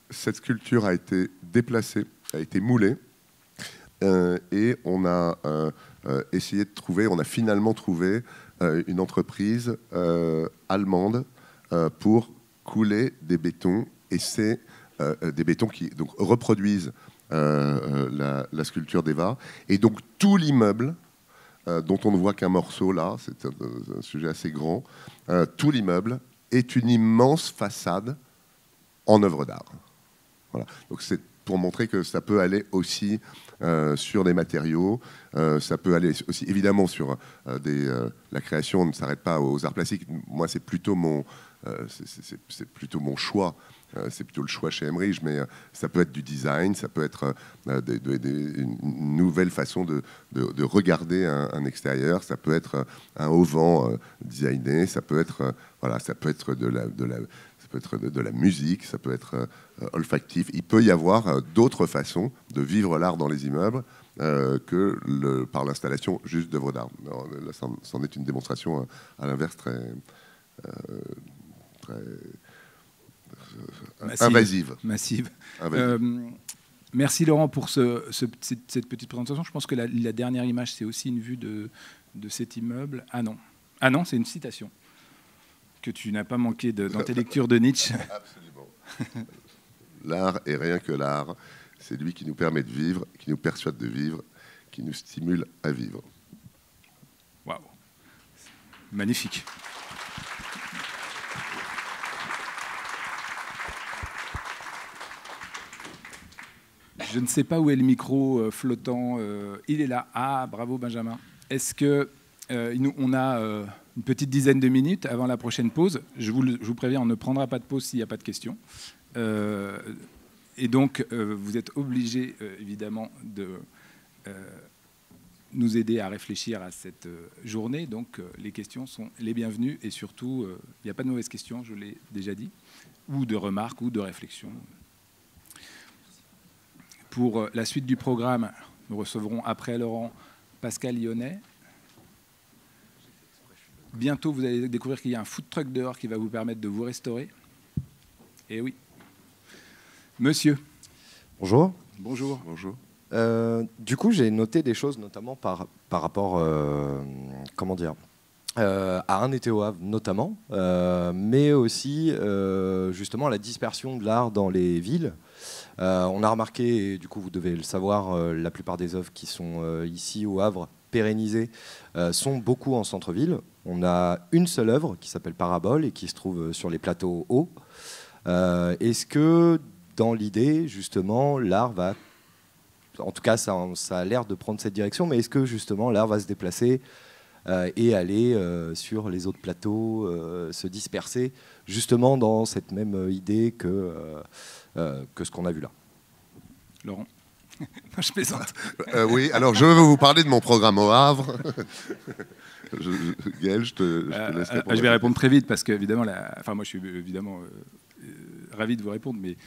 Cette sculpture a été déplacée, a été moulée, et on a essayé de trouver, on a finalement trouvé une entreprise allemande pour couler des bétons, et c'est des bétons qui donc reproduisent la sculpture d'Eva. Et donc tout l'immeuble, dont on ne voit qu'un morceau là, c'est un sujet assez grand, tout l'immeuble est une immense façade en œuvre d'art. Voilà. Donc c'est pour montrer que ça peut aller aussi sur des matériaux, ça peut aller aussi évidemment sur la création. On ne s'arrête pas aux arts plastiques. Moi, c'est plutôt mon choix. C'est plutôt le choix chez Emerich, mais ça peut être du design, ça peut être une nouvelle façon de regarder un extérieur, ça peut être un auvent designé, ça peut être de la musique, ça peut être olfactif. Il peut y avoir d'autres façons de vivre l'art dans les immeubles que par l'installation juste d'œuvres d'art. Là, c'en est une démonstration à l'inverse très invasive. Merci Laurent pour cette petite présentation. Je pense que la dernière image, c'est aussi une vue de cet immeuble. Ah non, c'est une citation que tu n'as pas manqué dans tes lectures de Nietzsche. Absolument. L'art est rien que l'art. C'est lui qui nous permet de vivre, qui nous persuade de vivre, qui nous stimule à vivre. Waouh. Magnifique. Je ne sais pas où est le micro flottant. Il est là. Ah, bravo Benjamin. Est-ce que on a une petite dizaine de minutes avant la prochaine pause? Je vous préviens, on ne prendra pas de pause s'il n'y a pas de questions. Et donc, vous êtes obligés, évidemment, de nous aider à réfléchir à cette journée. Donc, les questions sont les bienvenues. Et surtout, il n'y a pas de mauvaises questions, je l'ai déjà dit, ou de remarques, ou de réflexions. Pour la suite du programme, nous recevrons après Laurent Pascal Lyonnais. Bientôt, vous allez découvrir qu'il y a un food truck dehors qui va vous permettre de vous restaurer. Et oui. Monsieur. Bonjour. Bonjour. Bonjour. Du coup, j'ai noté des choses, notamment par rapport, à un été au Havre, notamment, mais aussi justement à la dispersion de l'art dans les villes. On a remarqué, et du coup vous devez le savoir, la plupart des œuvres qui sont ici au Havre, pérennisées, sont beaucoup en centre-ville. On a une seule œuvre qui s'appelle Parabole et qui se trouve sur les plateaux hauts. Est-ce que dans l'idée, justement, l'art va... En tout cas, ça a l'air de prendre cette direction, mais est-ce que justement l'art va se déplacer et aller sur les autres plateaux, se disperser, justement dans cette même idée que ce qu'on a vu là? Laurent. Non, je plaisante. Oui, alors je veux vous parler de mon programme au Havre. Gaël, je te laisse répondre. Je vais répondre très vite parce que, évidemment, moi je suis évidemment ravi de vous répondre, mais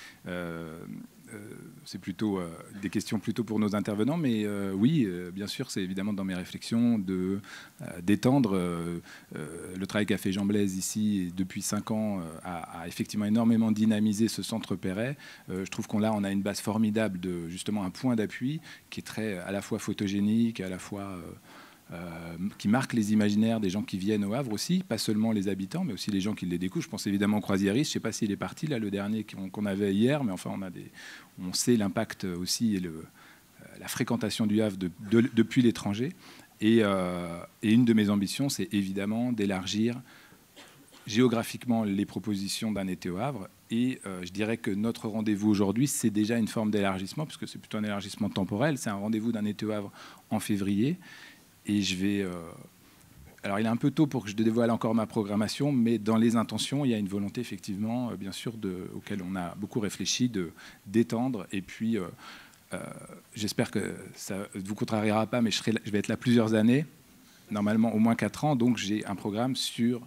c'est plutôt des questions plutôt pour nos intervenants. Mais oui, bien sûr, c'est évidemment dans mes réflexions d'étendre le travail qu'a fait Jean Blaise ici depuis 5 ans a effectivement énormément dynamisé ce centre Perret. Je trouve qu'on a une base formidable de justement un point d'appui qui est très à la fois photogénique, à la fois qui marque les imaginaires des gens qui viennent au Havre aussi, pas seulement les habitants, mais aussi les gens qui les découvrent. Je pense évidemment aux croisiéristes. Je ne sais pas s'il est parti, là, le dernier qu'on avait hier, mais enfin, on sait l'impact aussi et la fréquentation du Havre depuis l'étranger. Et une de mes ambitions, c'est évidemment d'élargir géographiquement les propositions d'un été au Havre. Et je dirais que notre rendez-vous aujourd'hui, c'est déjà une forme d'élargissement, puisque c'est plutôt un élargissement temporel. C'est un rendez-vous d'un été au Havre en février. Et je vais... alors, il est un peu tôt pour que je dévoile encore ma programmation, mais dans les intentions, il y a une volonté, effectivement, bien sûr, auquel on a beaucoup réfléchi, d'étendre. Et puis, j'espère que ça ne vous contrariera pas, mais je vais être là plusieurs années, normalement au moins 4 ans. Donc, j'ai un programme sur...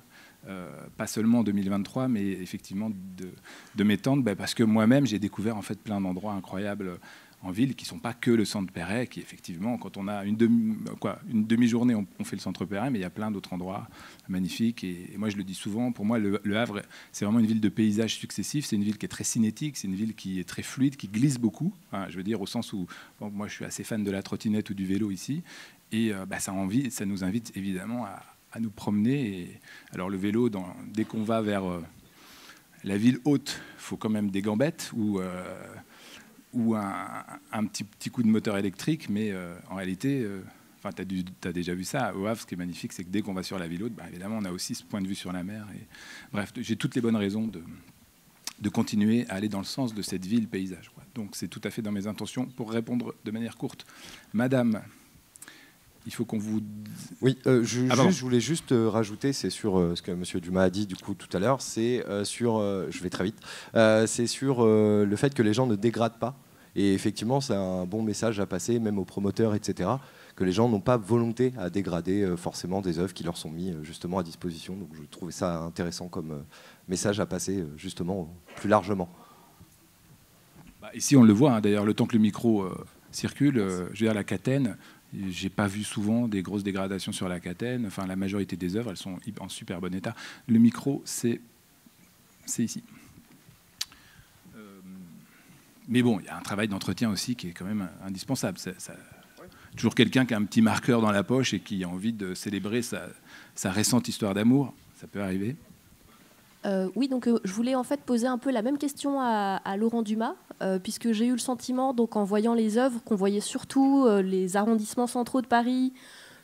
pas seulement 2023, mais effectivement de m'étendre, parce que moi-même, j'ai découvert en fait plein d'endroits incroyables en ville qui ne sont pas que le centre Perret, qui effectivement, quand on a une demi-journée, on fait le centre Perret, mais il y a plein d'autres endroits magnifiques. Et moi, je le dis souvent, pour moi, le Havre, c'est vraiment une ville de paysages successifs. C'est une ville qui est très cinétique, c'est une ville qui est très fluide, qui glisse beaucoup. Enfin, je veux dire, au sens où moi, je suis assez fan de la trottinette ou du vélo ici. Et ça nous invite évidemment à nous promener. Et alors le vélo, dès qu'on va vers la ville haute, il faut quand même des gambettes ou un petit coup de moteur électrique, mais en réalité, tu as déjà vu ça. Au Havre, ce qui est magnifique, c'est que dès qu'on va sur la ville haute, évidemment, on a aussi ce point de vue sur la mer. Et, bref, j'ai toutes les bonnes raisons de continuer à aller dans le sens de cette ville paysage, quoi. Donc c'est tout à fait dans mes intentions. Pour répondre de manière courte, Madame... Il faut qu'on vous... Oui, je voulais juste rajouter, c'est sur ce que M. Dumas a dit du coup tout à l'heure, c'est sur, je vais très vite, c'est sur le fait que les gens ne dégradent pas. Et effectivement, c'est un bon message à passer, même aux promoteurs, etc., que les gens n'ont pas volonté à dégrader forcément des œuvres qui leur sont mises justement à disposition. Donc je trouvais ça intéressant comme message à passer justement plus largement. Ici, on le voit, hein, d'ailleurs, le temps que le micro circule, je veux dire, la Catène... J'ai pas vu souvent des grosses dégradations sur la Catène. Enfin, la majorité des œuvres, elles sont en super bon état. Le micro, c'est ici. Mais bon, il y a un travail d'entretien aussi qui est quand même indispensable. Toujours quelqu'un qui a un petit marqueur dans la poche et qui a envie de célébrer sa récente histoire d'amour. Ça peut arriver. Oui, donc je voulais en fait poser un peu la même question à Laurent Dumas, puisque j'ai eu le sentiment, donc en voyant les œuvres, qu'on voyait surtout les arrondissements centraux de Paris,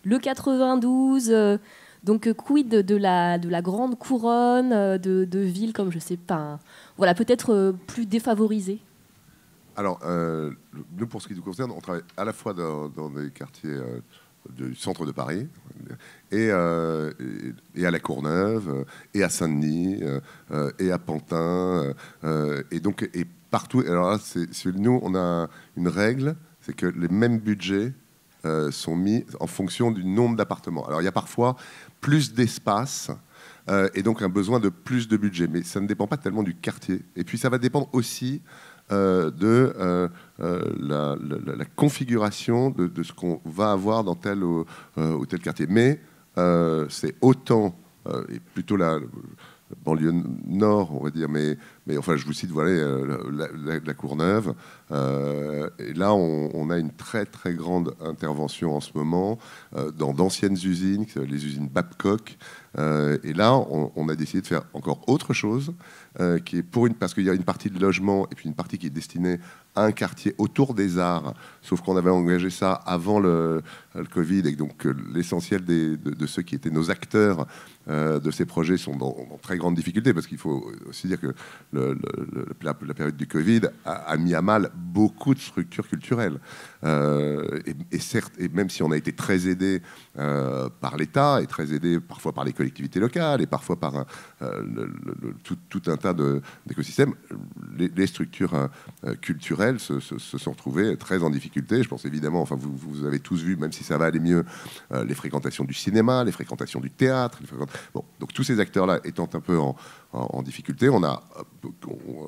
le 92, donc quid de la grande couronne de villes comme, je sais pas, voilà, peut-être plus défavorisées. Alors, nous, pour ce qui nous concerne, on travaille à la fois dans des quartiers du centre de Paris et à La Courneuve et à Saint-Denis et à Pantin et partout. Alors là, nous, on a une règle, c'est que les mêmes budgets sont mis en fonction du nombre d'appartements. Alors il y a parfois plus d'espace et donc un besoin de plus de budget, mais ça ne dépend pas tellement du quartier. Et puis ça va dépendre aussi de la configuration de ce qu'on va avoir dans tel ou tel quartier. Mais c'est autant, et plutôt la banlieue nord, on va dire, mais enfin, je vous cite, voilà, la Courneuve. Et là, on a une très, très grande intervention en ce moment dans d'anciennes usines, les usines Babcock. Et là, on a décidé de faire encore autre chose, qui est parce qu'il y a une partie de logement et puis une partie qui est destinée à un quartier autour des arts, sauf qu'on avait engagé ça avant le Covid, et donc l'essentiel de ceux qui étaient nos acteurs de ces projets sont dans très grande difficulté, parce qu'il faut aussi dire que la période du Covid a mis à mal beaucoup de structures culturelles. Et certes, et même si on a été très aidé par l'État, et très aidé parfois par les collectivités locales, et parfois par tout un tas d'écosystèmes, les structures culturelles se sont retrouvées très en difficulté. Je pense évidemment, enfin vous avez tous vu, même si ça va aller mieux, les fréquentations du cinéma, les fréquentations du théâtre. Bon, donc tous ces acteurs-là étant un peu en difficulté, on a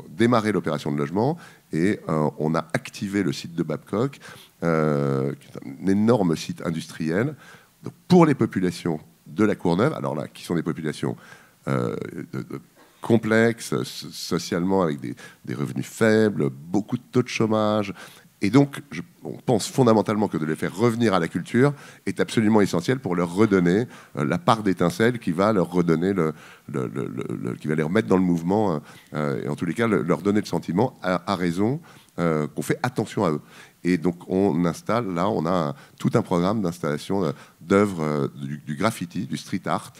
démarré l'opération de logement et on a activé le site de Babcock, qui est un énorme site industriel, donc pour les populations de la Courneuve, alors là, qui sont des populations complexes socialement, avec des revenus faibles, beaucoup de taux de chômage, Et donc, on pense fondamentalement que de les faire revenir à la culture est absolument essentiel pour leur redonner la part d'étincelle qui va leur redonner qui va les remettre dans le mouvement, et en tous les cas leur donner le sentiment, à raison, qu'on fait attention à eux. Et donc on installe, là on a tout un programme d'installation d'œuvres du graffiti, du street art,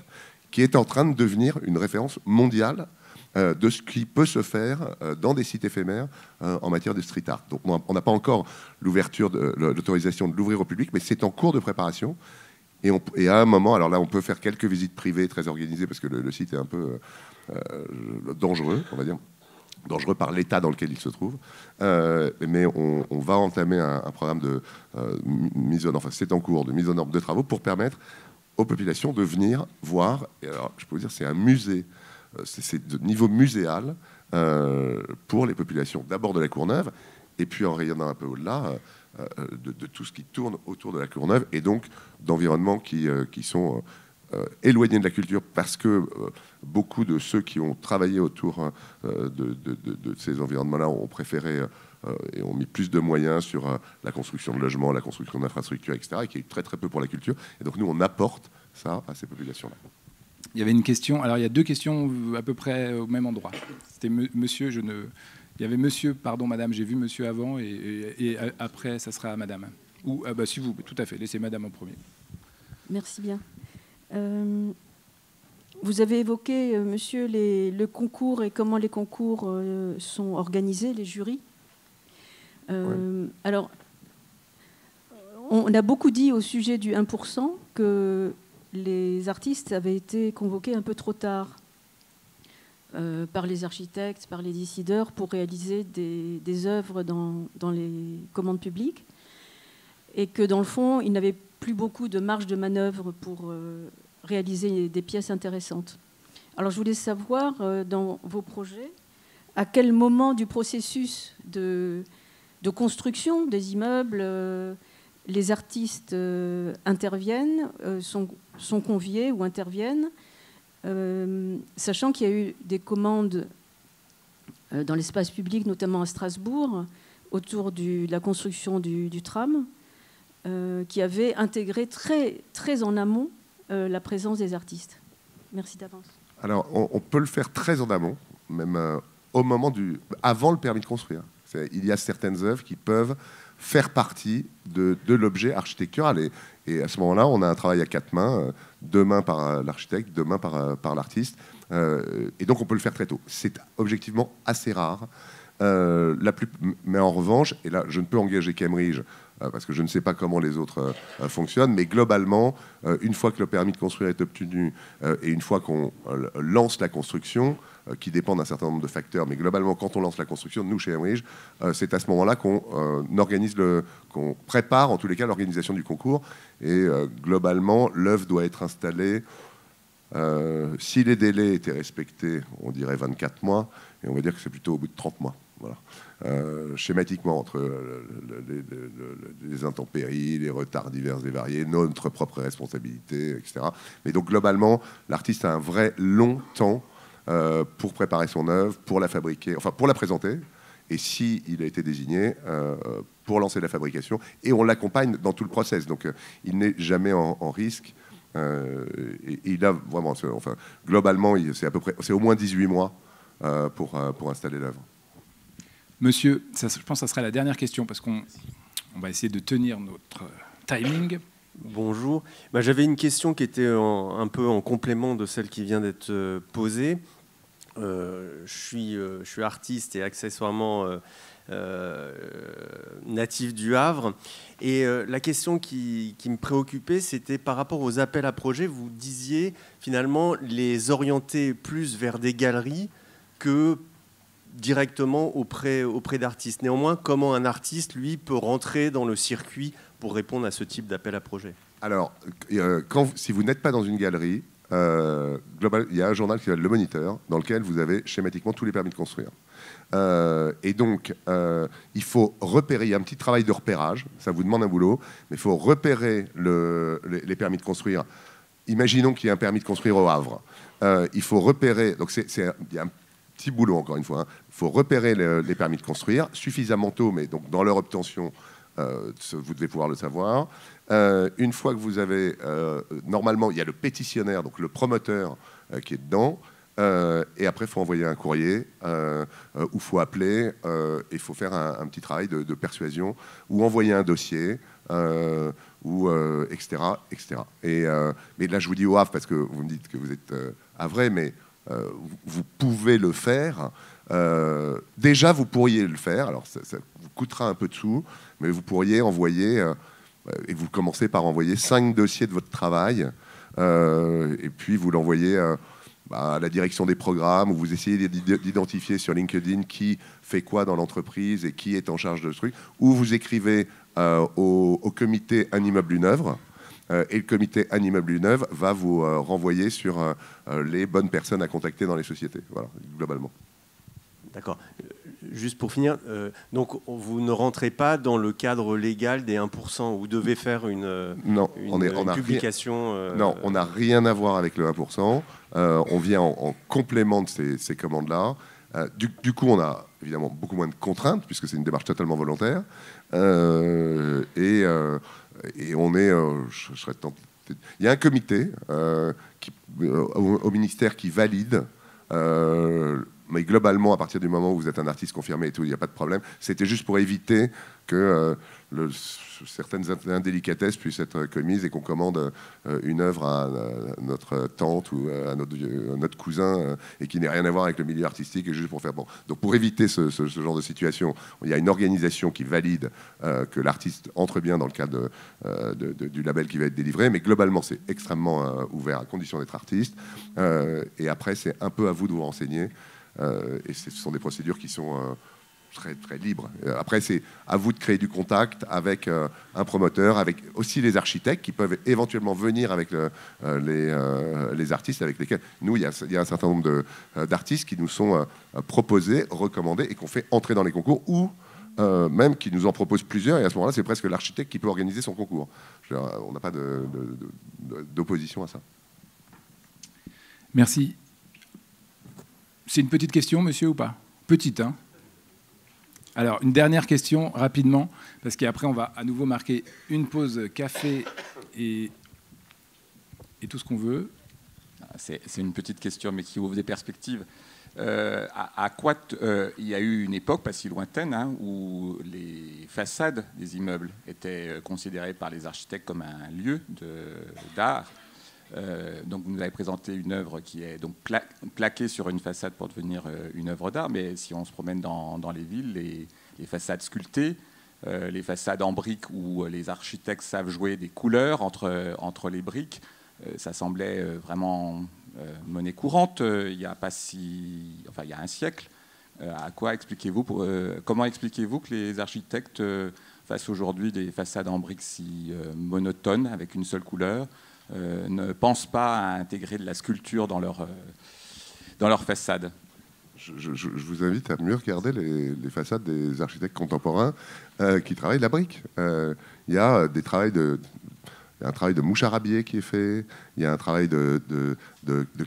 qui est en train de devenir une référence mondiale de ce qui peut se faire dans des sites éphémères en matière de street art. Donc on n'a pas encore l'autorisation de l'ouvrir au public, mais c'est en cours de préparation. Et à un moment, alors là on peut faire quelques visites privées très organisées, parce que le site est un peu dangereux, on va dire. Dangereux par l'état dans lequel il se trouve, mais on va entamer un programme de mise en, enfin c'est en cours, de mise en ordre de travaux pour permettre aux populations de venir voir. Et alors, je peux vous dire, c'est un musée, c'est de niveau muséal pour les populations, d'abord de la Courneuve, et puis en rayonnant un peu au-delà, de tout ce qui tourne autour de la Courneuve, et donc d'environnements qui sont éloignés de la culture, parce que beaucoup de ceux qui ont travaillé autour de ces environnements-là ont préféré et ont mis plus de moyens sur la construction de logements, la construction d'infrastructures, etc., et qui est très très peu pour la culture. Et donc nous, on apporte ça à ces populations-là. Il y avait une question, alors il y a deux questions à peu près au même endroit. C'était monsieur, il y avait monsieur, pardon madame, j'ai vu monsieur avant, et après ça sera madame. Ou, si vous, tout à fait, laissez madame en premier. Merci bien. Vous avez évoqué, monsieur, le concours et comment les concours sont organisés, les jurys. Ouais. Alors, on a beaucoup dit au sujet du 1% que les artistes avaient été convoqués un peu trop tard par les architectes, par les décideurs, pour réaliser des œuvres dans les commandes publiques, et que dans le fond, ils n'avaient plus beaucoup de marge de manœuvre pour réaliser des pièces intéressantes. Alors je voulais savoir, dans vos projets, à quel moment du processus de construction des immeubles les artistes interviennent, sont conviés ou interviennent, sachant qu'il y a eu des commandes dans l'espace public, notamment à Strasbourg, autour de la construction du tram, qui avait intégré très, très en amont la présence des artistes. Merci d'avance. Alors, on peut le faire très en amont, même au moment avant le permis de construire. Il y a certaines œuvres qui peuvent faire partie de l'objet architectural. Et à ce moment-là, on a un travail à quatre mains, 2 mains par l'architecte, 2 mains par l'artiste. Et donc, on peut le faire très tôt. C'est objectivement assez rare. Mais en revanche, et là, je ne peux engager Cambridge, parce que je ne sais pas comment les autres fonctionnent, mais globalement, une fois que le permis de construire est obtenu et une fois qu'on lance la construction, qui dépend d'un certain nombre de facteurs, mais globalement, quand on lance la construction, nous, chez Cambridge, c'est à ce moment-là qu'on qu'on prépare, en tous les cas, l'organisation du concours. Et globalement, l'œuvre doit être installée, si les délais étaient respectés, on dirait 24 mois, et on va dire que c'est plutôt au bout de 30 mois. Voilà. Schématiquement, entre les intempéries, les retards divers et variés, notre propre responsabilité, etc. Mais donc globalement, l'artiste a un vrai long temps pour préparer son œuvre, pour la fabriquer, enfin pour la présenter, et s'il a été désigné, pour lancer la fabrication, et on l'accompagne dans tout le process. Donc il n'est jamais en risque. Et il a vraiment, enfin, globalement, c'est au moins 18 mois pour installer l'œuvre. Monsieur, je pense que ça sera la dernière question, parce qu'on va essayer de tenir notre timing. Bonjour. J'avais une question qui était un peu en complément de celle qui vient d'être posée. Je suis artiste et accessoirement natif du Havre. Et la question qui me préoccupait, c'était par rapport aux appels à projets. Vous disiez finalement les orienter plus vers des galeries que directement auprès d'artistes. Néanmoins, comment un artiste, lui, peut rentrer dans le circuit pour répondre à ce type d'appel à projet? Alors, si vous n'êtes pas dans une galerie, il y a un journal qui s'appelle Le Moniteur, dans lequel vous avez schématiquement tous les permis de construire. Et donc, il faut repérer, il y a un petit travail de repérage, ça vous demande un boulot, mais il faut repérer les permis de construire. Imaginons qu'il y a un permis de construire au Havre. Il faut repérer, donc il y a un petit boulot, encore une fois. Il faut repérer les permis de construire, suffisamment tôt, mais donc dans leur obtention, vous devez pouvoir le savoir. Une fois que vous avez... normalement, il y a le pétitionnaire, donc le promoteur qui est dedans. Et après, il faut envoyer un courrier, ou il faut appeler, et il faut faire un petit travail de persuasion, ou envoyer un dossier, etc. etc. Mais là, je vous dis au Havre, parce que vous me dites que vous êtes havrais, mais vous pouvez le faire. Déjà, vous pourriez le faire. Alors, ça vous coûtera un peu de sous, mais vous pourriez envoyer, et vous commencez par envoyer 5 dossiers de votre travail, et puis vous l'envoyez à la direction des programmes, où vous essayez d'identifier sur LinkedIn qui fait quoi dans l'entreprise et qui est en charge de ce truc, ou vous écrivez au comité Un immeuble, une œuvre, et le comité Un immeuble, une œuvre va vous renvoyer sur les bonnes personnes à contacter dans les sociétés, voilà, globalement. D'accord. Juste pour finir, donc vous ne rentrez pas dans le cadre légal des 1%, vous devez faire une publication... Non, on n'a rien à voir avec le 1%. On vient en complément de ces commandes-là. Du coup, on a évidemment beaucoup moins de contraintes, puisque c'est une démarche totalement volontaire. Et on est... je serais tenté... Il y a un comité au ministère qui valide... mais globalement, à partir du moment où vous êtes un artiste confirmé et tout, il n'y a pas de problème. C'était juste pour éviter que certaines indélicatesses puissent être commises et qu'on commande une œuvre à notre tante ou à notre cousin et qui n'ait rien à voir avec le milieu artistique, et juste pour faire bon. Donc pour éviter ce genre de situation, il y a une organisation qui valide que l'artiste entre bien dans le cadre du label qui va être délivré, mais globalement c'est extrêmement ouvert à condition d'être artiste. Et après c'est un peu à vous de vous renseigner. Et ce sont des procédures qui sont très, très libres. Après, c'est à vous de créer du contact avec un promoteur, avec aussi les architectes qui peuvent éventuellement venir avec les artistes avec lesquels... Nous, il y a un certain nombre d'artistes qui nous sont proposés, recommandés et qu'on fait entrer dans les concours, ou même qui nous en proposent plusieurs, et à ce moment-là, c'est presque l'architecte qui peut organiser son concours. On n'a pas d'opposition à ça. Merci. C'est une petite question, monsieur, ou pas? Petite, hein? Alors, une dernière question, rapidement, parce qu'après, on va à nouveau marquer une pause café et tout ce qu'on veut. C'est une petite question, mais qui ouvre des perspectives. À quoi il y a eu une époque, pas si lointaine, hein, où les façades des immeubles étaient considérées par les architectes comme un lieu d'art. Donc vous nous avez présenté une œuvre qui est donc plaquée sur une façade pour devenir une œuvre d'art, mais si on se promène dans les villes, les façades sculptées, les façades en briques où les architectes savent jouer des couleurs entre les briques, ça semblait vraiment monnaie courante il y a un siècle. Comment expliquez-vous que les architectes fassent aujourd'hui des façades en briques si monotones avec une seule couleur, ne pensent pas à intégrer de la sculpture dans leur façade? Je vous invite à mieux regarder les façades des architectes contemporains qui travaillent la brique. Il y a un travail de mouche à rabier qui est fait, il y a un travail de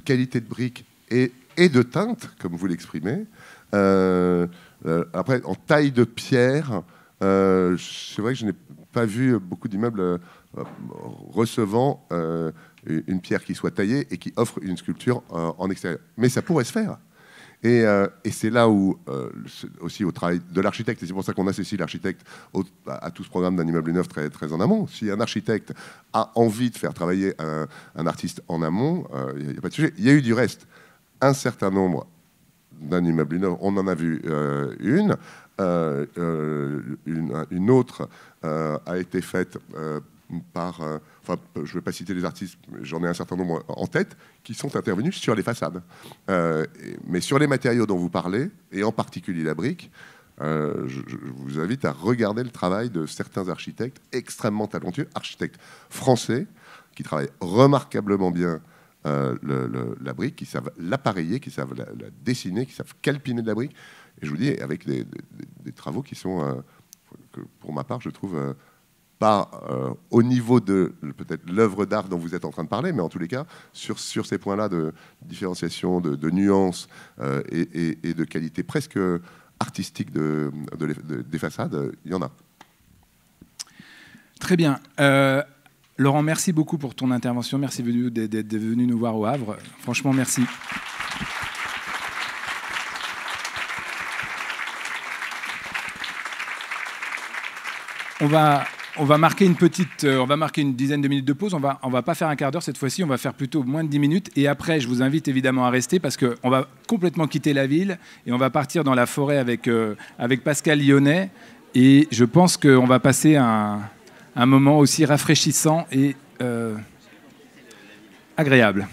qualité de brique et de teinte, comme vous l'exprimez. Après, en taille de pierre, c'est vrai que je n'ai pas vu beaucoup d'immeubles recevant une pierre qui soit taillée et qui offre une sculpture en extérieur. Mais ça pourrait se faire. Et c'est là où, aussi au travail de l'architecte, et c'est pour ça qu'on associe l'architecte à tout ce programme d'un immeuble neuf très, très en amont. Si un architecte a envie de faire travailler un artiste en amont, il n'y a pas de sujet. Il y a eu du reste un certain nombre d'un immeuble neuf. On en a vu une autre a été faite par... je ne vais pas citer les artistes, j'en ai un certain nombre en tête, qui sont intervenus sur les façades. Mais sur les matériaux dont vous parlez, et en particulier la brique, je vous invite à regarder le travail de certains architectes extrêmement talentueux, architectes français, qui travaillent remarquablement bien la brique, qui savent l'appareiller, qui savent la dessiner, qui savent calpiner de la brique. Et je vous dis, avec des travaux qui sont, que pour ma part, je trouve... pas au niveau de peut-être l'œuvre d'art dont vous êtes en train de parler, mais en tous les cas, sur ces points-là de différenciation, de nuances et de qualité presque artistique des façades, il y en a. Très bien. Laurent, merci beaucoup pour ton intervention. Merci d'être venu nous voir au Havre. Franchement, merci. On va marquer une dizaine de minutes de pause. On va pas faire un quart d'heure cette fois-ci, on va faire plutôt moins de 10 minutes. Et après, je vous invite évidemment à rester parce qu'on va complètement quitter la ville et on va partir dans la forêt avec Pascal Lyonnais. Et je pense qu'on va passer un moment aussi rafraîchissant et agréable.